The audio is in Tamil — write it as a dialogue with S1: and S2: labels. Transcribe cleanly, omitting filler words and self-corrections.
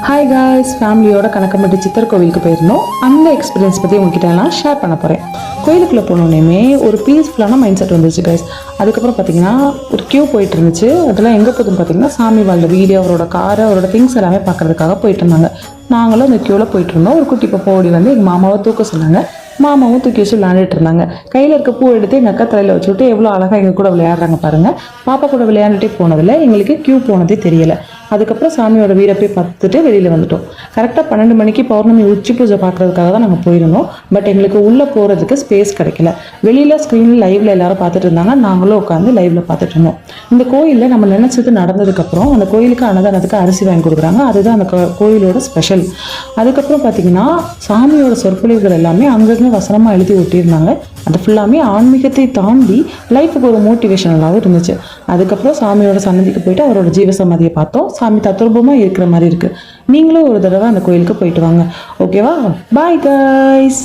S1: ஹாய் காய்ஸ், ஃபேமிலியோட கணக்கம்பட்டி சித்தர் கோவிலுக்கு போயிருந்தோம். அந்த எக்ஸ்பீரியன்ஸ் பற்றி உங்ககிட்ட எல்லாம் ஷேர் பண்ண போகிறேன். கோயிலுக்குள்ளே போனோடனே ஒரு பீஸ்ஃபுல்லான மைண்ட் செட் வந்துச்சு கைஸ். அதுக்கப்புறம் பார்த்தீங்கன்னா ஒரு கியூ போயிட்டு இருந்துச்சு. அதெல்லாம் எங்கே போகுதுன்னு பார்த்தீங்கன்னா சாமி வாழ்ந்த வீடு, அவரோட காரு, அவரோட திங்ஸ் எல்லாமே பார்க்கறதுக்காக போயிட்டு இருந்தாங்க. நாங்களும் அந்த கியூவில் போயிட்டு இருந்தோம். ஒரு குட்டி பாப்பா ஓடி வந்து எங்கள் மாமாவை தூக்க சொன்னாங்க. மாமாவும் தூக்கி வச்சு விளையாண்டுட்டு இருந்தாங்க. கையில் இருக்க பூ எடுத்து எங்கள் அக்கா தலையில் வச்சு விட்டு எவ்வளோ அழகாக எங்கள் கூட விளையாடுறாங்க பாருங்கள். பாப்பா கூட விளையாண்டுட்டே போனதில் எங்களுக்கு கியூ போனதே தெரியலை. அதுக்கப்புறம் சாமியோட வீடை போய் பார்த்துட்டு வெளியில் வந்துட்டோம். கரெக்டாக 12 மணிக்கு பௌர்ணமி உச்சி பூஜை பார்க்குறதுக்காக தான் நாங்கள் போயிருந்தோம். பட் எங்களுக்கு உள்ளே போகிறதுக்கு ஸ்பேஸ் கிடைக்கல. வெளியில் ஸ்க்ரீனில் லைவில் எல்லாரும் பார்த்துட்டு இருந்தாங்க. நாங்களும் உட்காந்து லைவில் பார்த்துட்டு இருந்தோம். இந்த கோயிலில் நம்ம நினச்சது நடந்ததுக்கப்புறம் அந்த கோயிலுக்கு அன்னதானத்துக்கு அரிசி வாங்கி கொடுக்குறாங்க. அதுதான் அந்த கோயிலோட ஸ்பெஷல். அதுக்கப்புறம் பார்த்தீங்கன்னா சாமியோட சொற்பொழிவுகள் எல்லாமே அங்கங்கே வசனமாக எழுதி ஒட்டியிருந்தாங்க. அது ஃபுல்லாமே ஆன்மீகத்தை தாண்டி லைஃபுக்கு ஒரு மோட்டிவேஷனலாகவும் இருந்துச்சு. அதுக்கப்புறம் சாமியோட சன்னதிக்கு போயிட்டு அவரோட ஜீவசமாதியை பார்த்தோம். சாமி தத்ரூபமாக இருக்கிற மாதிரி இருக்குது. நீங்களும் ஒரு தடவை அந்த கோயிலுக்கு போயிட்டு வாங்க. ஓகேவா? Bye guys.